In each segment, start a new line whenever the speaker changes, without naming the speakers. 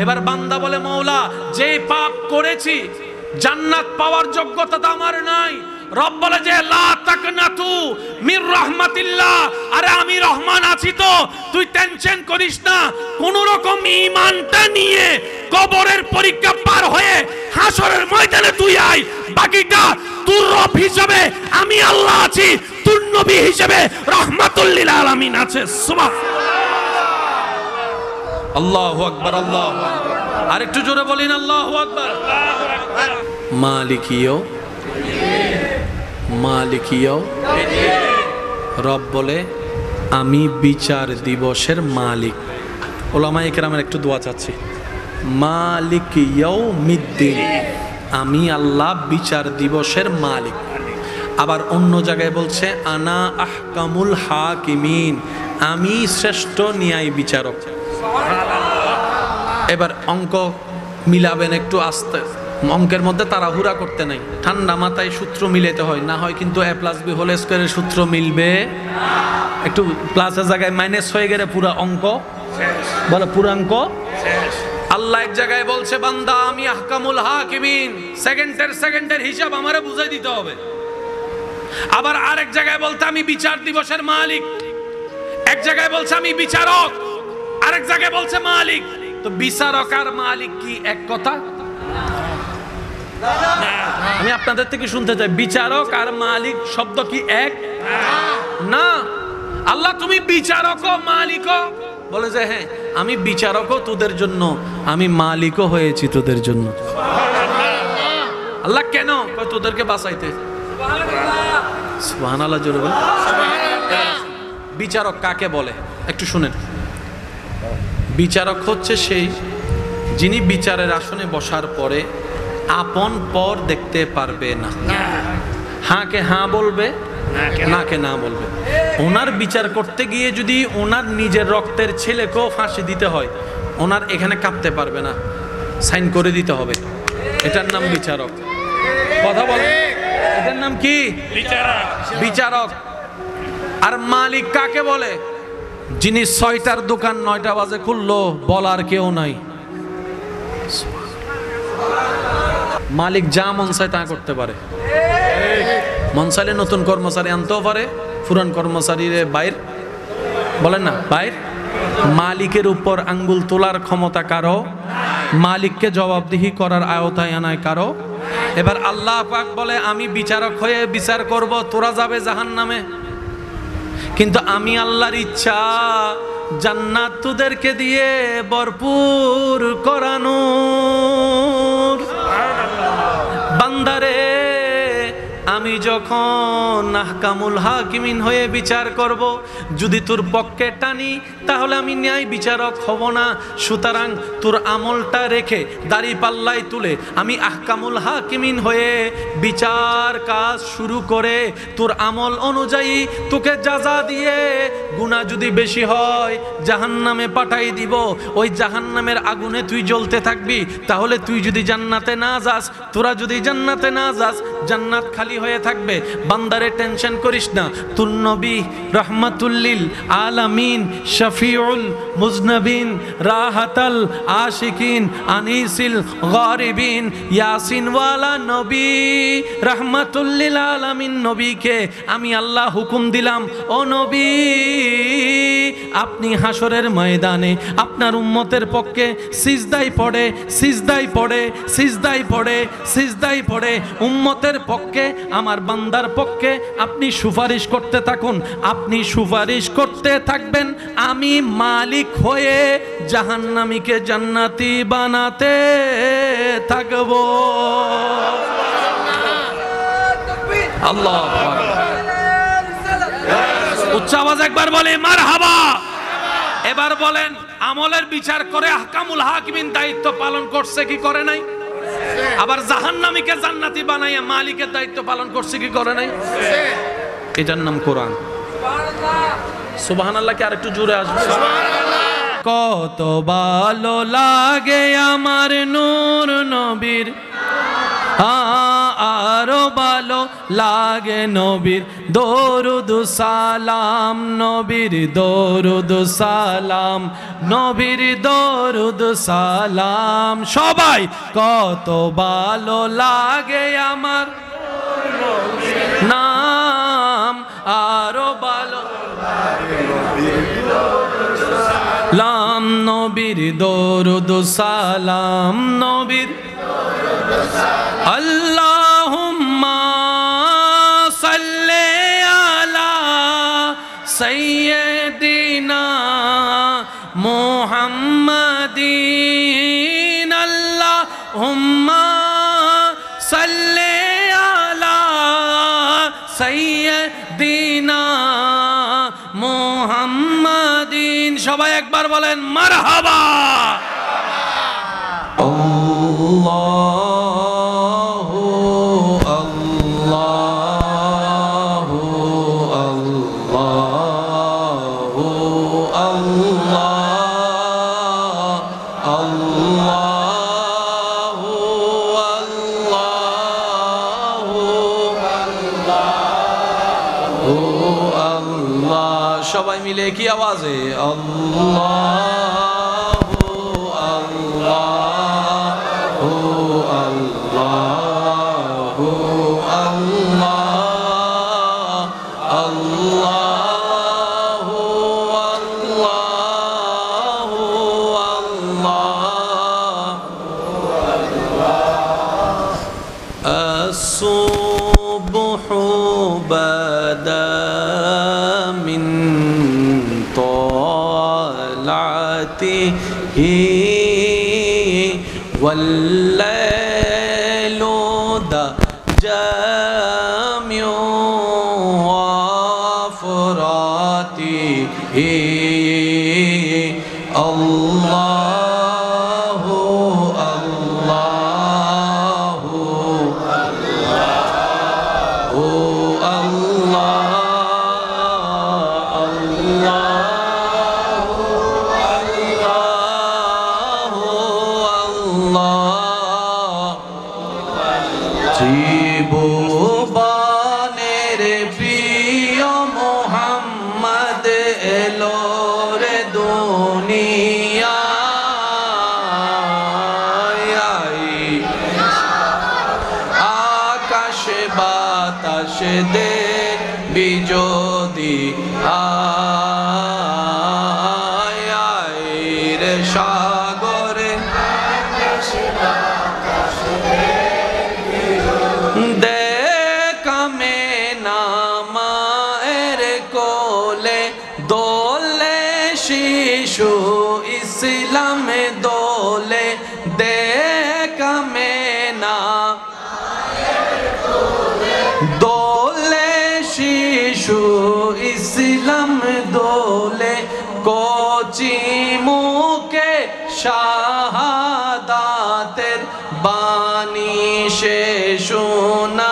এবার বান্দা বলে, মওলা যে পাপ করেছি জান্নাত পাওয়ার যোগ্যতা তো আমার নাই। রব বলে যে লা তাকনাতু মির রাহমাতিল্লাহ, আরে আমি রহমান আছি তো, তুই টেনশন করিস না। কোন রকম ঈমানটা নিয়ে কবরের পরীক্ষা পার হয়ে হাসরের ময়দানে তুই আয়, বাকিটা তোর রব হিসেবে আমি আল্লাহ আছি, তোর নবী হিসেবে রাহমাতুল লিল আলামিন আছে। সুবহানাল্লাহ, আল্লাহু আকবার, আল্লাহু আকবার। আরেকটু জোরে বলেন আল্লাহু আকবার। মালিকিয়ো মালিকিয়ো, রব বলে আমি বিচার দিবসের মালিক। ওলামায়ে কেরামের একটু দোয়া চাচ্ছি। মালিক ইয়াউমিদ্দিন, আমি আল্লাহ বিচার দিবসের মালিক। আবার অন্য জায়গায় বলছে আনা আহকামুল হাকিমিন, আমি শ্রেষ্ঠ ন্যায় বিচারক। এবার অঙ্ক মিলাবেন একটু আস্তে, অঙ্কের মধ্যে তাড়াহুড়া করতে নাই, ঠান্ডা মাথায় সূত্র মিলাতে হয়, না হয় কিন্তু a + b হোল স্কয়ারের সূত্র মিলবে। একটু প্লাসের জায়গায় মাইনাস হয়ে গেলে পুরা অঙ্ক বলে পুরা অঙ্ক শেষ। আল্লাহ এক জায়গায় বলছে বান্দা আমি আহকামুল হাকিমিন, সেকেন্ডের হিসাব আমারে বুঝাই দিতে হবে। আবার আরেক জায়গায় বলতে আমি বিচার দিবসের মালিক, এক জায়গায় বলছে আমি বিচারক, আরেক জায়গায় বলছে মালিক। তো বিচারক আর মালিক কি এক কথা? আমি আপনাদের থেকে শুনতে চাই, বিচারক আর মালিক শব্দ কি এক? না। আল্লাহ তুমি বিচারকও মালিকও? বলে যে হ্যাঁ আমি বিচারকও তোদের জন্য, আমি মালিকও হয়েছি তোদের জন্য। আল্লাহ কেন? তোদেরকে বাঁচাইতে। সুবহানাল্লাহ, জোরে বল। বিচারক কাকে বলে একটু শুনেন। বিচারক হচ্ছে সেই যিনি বিচারের আসনে বসার পরে আপন পর দেখতে পারবে না, হাঁকে হাঁ বলবে, নাকে না বলবে। ওনার বিচার করতে গিয়ে যদি ওনার নিজের রক্তের ছেলেকেও ফাঁসি দিতে হয়, ওনার এখানে কাঁপতে পারবে না, সাইন করে দিতে হবে। এটার নাম বিচারক। কথা বলে, এটার নাম কি? বিচারক। আর মালিক কাকে বলে? যিনি 6টার দোকান 9টা বাজে খুললো, বলার কেউ নাই। মালিক যা মন চায় তা করতে পারে। মন চাইলে নতুন কর্মচারী আনতেও পারে, পুরান কর্মচারীর বাইর বলেন না বাইর। মালিকের উপর আঙ্গুল তোলার ক্ষমতা কারো, মালিককে জবাবদিহি করার আওতায় আনায় কারো। এবার আল্লাহ পাক বলে আমি বিচারক হয়ে বিচার করব, তোরা যাবে জাহান্নামে, কিন্তু আমি আল্লাহর ইচ্ছা জান্নাত তোদেরকে দিয়ে ভরপুর করানোর। বান্দারে আমি যখন আহকামুল হাকিমিন হয়ে বিচার করব, যদি তোর পক্ষে টানি তাহলে আমি ন্যায় বিচারক হব না। সুতরাং তোর আমলটা রেখে দাড়ি পাল্লায় তুলে আমি আহকামুল হাকিমিন হয়ে বিচার কাজ শুরু করে তোর আমল অনুযায়ী তোকে যাজা দিয়ে, গুনাহ যদি বেশি হয় জাহান্নামে পাঠাই দিব। ওই জাহান্নামের আগুনে তুই জ্বলতে থাকবি। তাহলে তুই যদি জান্নাতে না যাস, তোরা যদি জান্নাতে না যাস, জান্নাত খালি হয়ে থাকবে। বান্দারে টেনশন করিস না, তুর নবী রাহমাতুল লিল আলামিন, শফিউল মুজনবিন, রাহাতাল আশিকিন, আনিসিল গারিবিন, ইয়াসিন ওয়ালা নবী রাহমাতুল লিল আলামিন নবীকে আমি আল্লাহ হুকুম দিলাম, ও নবী আপনি হাসরের ময়দানে আপনার উম্মতের পক্ষে সিজদায় পড়ে সিজদায় পড়ে সিজদায় পড়ে সিজদায় পড়ে উম্মতের পক্ষে, আমার বান্দার পক্ষে আপনি সুপারিশ করতে থাকুন। আপনি সুপারিশ করতে থাকবেন, আমি মালিক হয়ে জাহান্নামীকে জান্নাতি বানাতে থাকব। আল্লাহু আকবার। উচ্চ আওয়াজ একবার বলে মারহাবা। এবার বলেন আমলের বিচার করে আহকামুল হাকিমিন দায়িত্ব পালন করছে কি করে নাই? আবার জাহান্নামীকে জান্নাতি বানাইয়া মালিকের দায়িত্ব পালন করছে কি করে নাই? এটার নাম কোরআন। সুবহানাল্লাহ। কি আরেকটু জোরে আসবে? কত ভালো লাগে আমার নূর নবীর, আরো ভালো লাগে নবীর দরুদ সালাম, নবীর দরুদ সালাম, নবীর দরুদ সালাম। সবাই কত ভালো লাগে আমার নাম, আরো ভালো লাম, নবীর দরুদ সালাম, নবীর আল্লাহুম্মা সাল্লি আলা সাইয়্যিদিনা মুহাম্মাদিন, আল্লাহুম্মা সাল্লি আলা সাইয়্যিদিনা মুহাম্মাদিন। সবাই একবার বলেন মারহাবা। আল্লাহু আল্লাহু আল্লাহু আল্লাহ আল্লাহু আল্লাহু আল্লাহ। সবাই মিলে কি আওয়াজে আল্লাহু আল্লাহু আল্লাহু আল্লাহ আল্লাহু আল্লাহু আল্লাহ। আসসুবহু বাদা মিন طلعته والليل دجى وفراته الله الله ত্রিভুবনের প্রিয় মোহাম্মদ এলো রে দুনিয়ায়, আকাশে বাতাসে দেখবি যদি আয় রে সাগরে দেখামে নামায়ের কোলে দোলে শিশু ইসলামে দোলে, দেখামে না দোলে শিশু ইসলাম দোলে, কচি মুখে শাহাদাতের বাণী সে শোনায়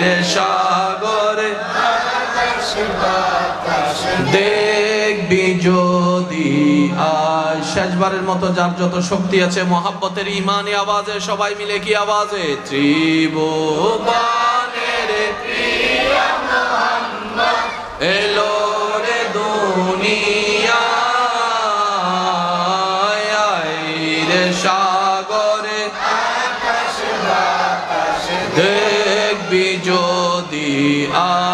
রে সাগরে দেখবি যদি আজ। শেষবারের মতো যার যত শক্তি আছে মোহাব্বতের ইমানি আওয়াজে সবাই মিলে কি আওয়াজে ত্রিভুবনের প্রিয় মোহাম্মদ এলো রে দুনিয়ায় রে সাগরে দেখবি যদি আয়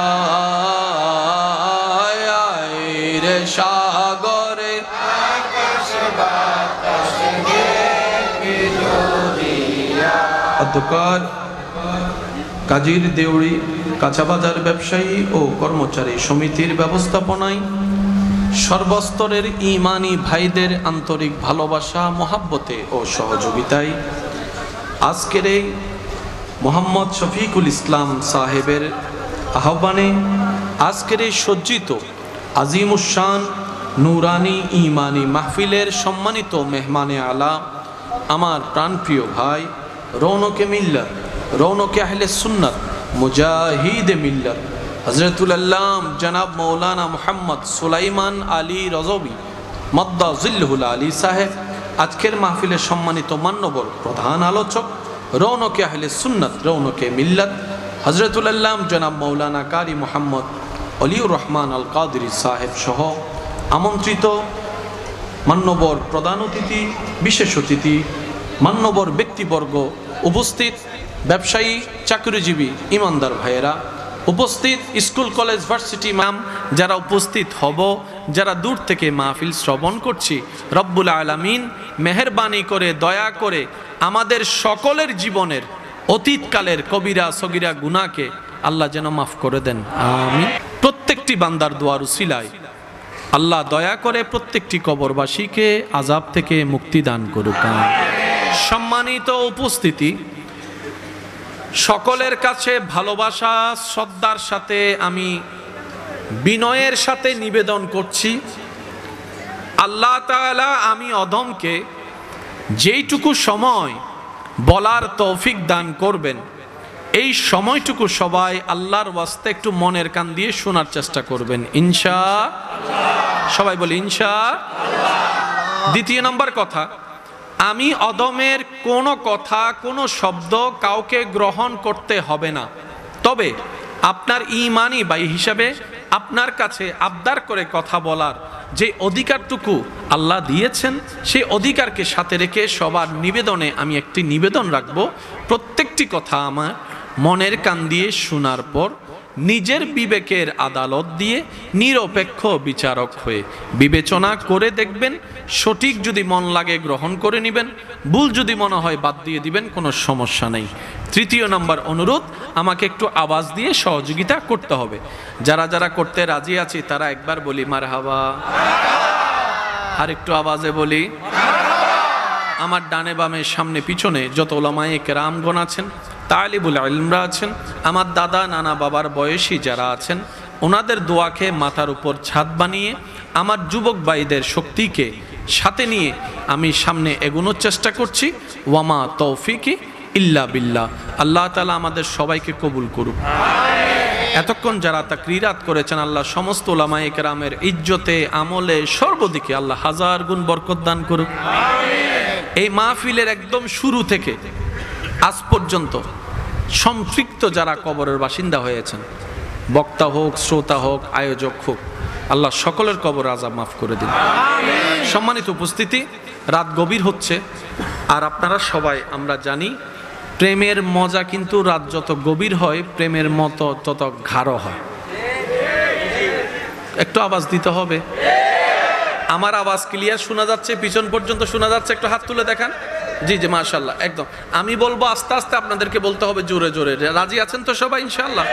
রে সাগরে অধ্যকার কাজীর দেউড়ি কাঁচাবাজার ব্যবসায়ী ও কর্মচারী সমিতির ব্যবস্থাপনায় সর্বস্তরের ইমানি ভাইদের আন্তরিক ভালোবাসা, মোহাব্বতে ও সহযোগিতায় আজকের এই মোহাম্মদ শফিকুল ইসলাম সাহেবের আহ্বানে আজকের এই সজ্জিত আজিমুশান নুরানি ইমানি মাহফিলের সম্মানিত মেহমানে আলা আমার প্রাণপ্রিয় ভাই রৌনকে মিল্লাত, রৌনকে আহলে সুন্নাত, মুজাহিদে মিল্লাত হযরতুল আল্লাম জনাব মৌলানা মুহাম্মদ সুলাইমান আলী রজবি মদ্দা জিল্লুল আলী সাহেব আজকের মাহফিলের সম্মানিত মান্যবর প্রধান আলোচক রৌনকে আহলে সুন্নাত, রৌনকে মিল্লাত, হজরতুল আল্লাম জনাব মৌলানা কারি মোহাম্মদ অলিউর রহমান আল কাদরি সাহেব সহ আমন্ত্রিত মান্যবর প্রধান অতিথি, বিশেষ অতিথি, মান্যবর ব্যক্তিবর্গ উপস্থিত, ব্যবসায়ী, চাকরিজীবী, ইমানদার ভাইয়েরা উপস্থিত, স্কুল কলেজ ভার্সিটি ম্যাম যারা উপস্থিত হব, যারা দূর থেকে মাহফিল শ্রবণ করছি, রব্বুল আলামিন মেহেরবানি করে দয়া করে আমাদের সকলের জীবনের অতীতকালের কবিরা সগিরা গুনাহকে আল্লাহ যেন মাফ করে দেন, আমিন। প্রত্যেকটি বান্দার দোয়ার উসিলায় আল্লাহ দয়া করে প্রত্যেকটি কবরবাসীকে আযাব থেকে মুক্তি দান করুক। সম্মানিত উপস্থিতি, সকলের কাছে ভালোবাসা শ্রদ্ধার সাথে আমি বিনয়ের সাথে নিবেদন করছি, আল্লাহ তাআলা আমি অধমকে যেইটুকু সময় বলার তৌফিক দান করবেন, এই সময়টুকু সবাই আল্লাহর ওয়াস্তে একটু মনের কান দিয়ে শোনার চেষ্টা করবেন ইনশাআল্লাহ। সবাই বলি ইনশাআল্লাহ। দ্বিতীয় নম্বর কথা, আমি অদমের কোনো কথা, কোনো শব্দ কাউকে গ্রহণ করতে হবে না, তবে আপনার ঈমানি ভাই হিসাবে আপনার কাছে আবদার করে কথা বলার যে অধিকারটুকু আল্লাহ দিয়েছেন, সেই অধিকারকে সাথে রেখে সবার নিবেদনে আমি একটি নিবেদন রাখব, প্রত্যেকটি কথা আমার মনের কান দিয়ে শোনার পর নিজের বিবেকের আদালত দিয়ে নিরপেক্ষ বিচারক হয়ে বিবেচনা করে দেখবেন, সঠিক যদি মন লাগে গ্রহণ করে নেবেন, ভুল যদি মনে হয় বাদ দিয়ে দিবেন, কোনো সমস্যা নেই। তৃতীয় নম্বর অনুরোধ, আমাকে একটু আওয়াজ দিয়ে সহযোগিতা করতে হবে। যারা যারা করতে রাজি আছি তারা একবার বলি মারহাবা, আর একটু আওয়াজে বলি। আমার ডানে বামে সামনে পিছনে যত উলামায়ে কেরামগণ আছেন, তালিবুল ইলমরা আছেন, আমার দাদা নানা বাবার বয়সী যারা আছেন, ওনাদের দোয়াকে মাথার উপর ছাদ বানিয়ে আমার যুবক ভাইদের শক্তিকে সাথে নিয়ে আমি সামনে এগোনোর চেষ্টা করছি। ওয়ামা তৌফিকি ইল্লা বিল্লাহ। আল্লাহ তাআলা আমাদের সবাইকে কবুল করুক। এতক্ষণ যারা তাকরিরাত করেছেন, আল্লাহ সমস্ত উলামায়ে কেরামের ইজ্জতে আমলে সর্বদিকে আল্লাহ হাজার গুণ বরকত দান করুক। এই মাহফিলের একদম শুরু থেকে আজ পর্যন্ত সম্পৃক্ত যারা কবরের বাসিন্দা হয়েছেন, বক্তা হোক, শ্রোতা হোক, আয়োজক হোক, আল্লাহ সকলের কবর আযাব মাফ করে দিন। সম্মানিত উপস্থিতি, রাত গভীর হচ্ছে, আর আপনারা সবাই আমরা জানি প্রেমের মজা কিন্তু রাত যত গভীর হয় প্রেমের মতো তত গাঢ় হয়। একটু আওয়াজ দিতে হবে। আমার আওয়াজ ক্লিয়ার শোনা যাচ্ছে? পিছন পর্যন্ত শোনা যাচ্ছে? একটু হাত তুলে দেখান। জি জি, মাশাআল্লাহ। একদম আমি বলবো আস্তে আস্তে, আপনাদেরকে বলতে হবে জোরে জোরে। রাজি আছেন তো সবাই ইনশাআল্লাহ?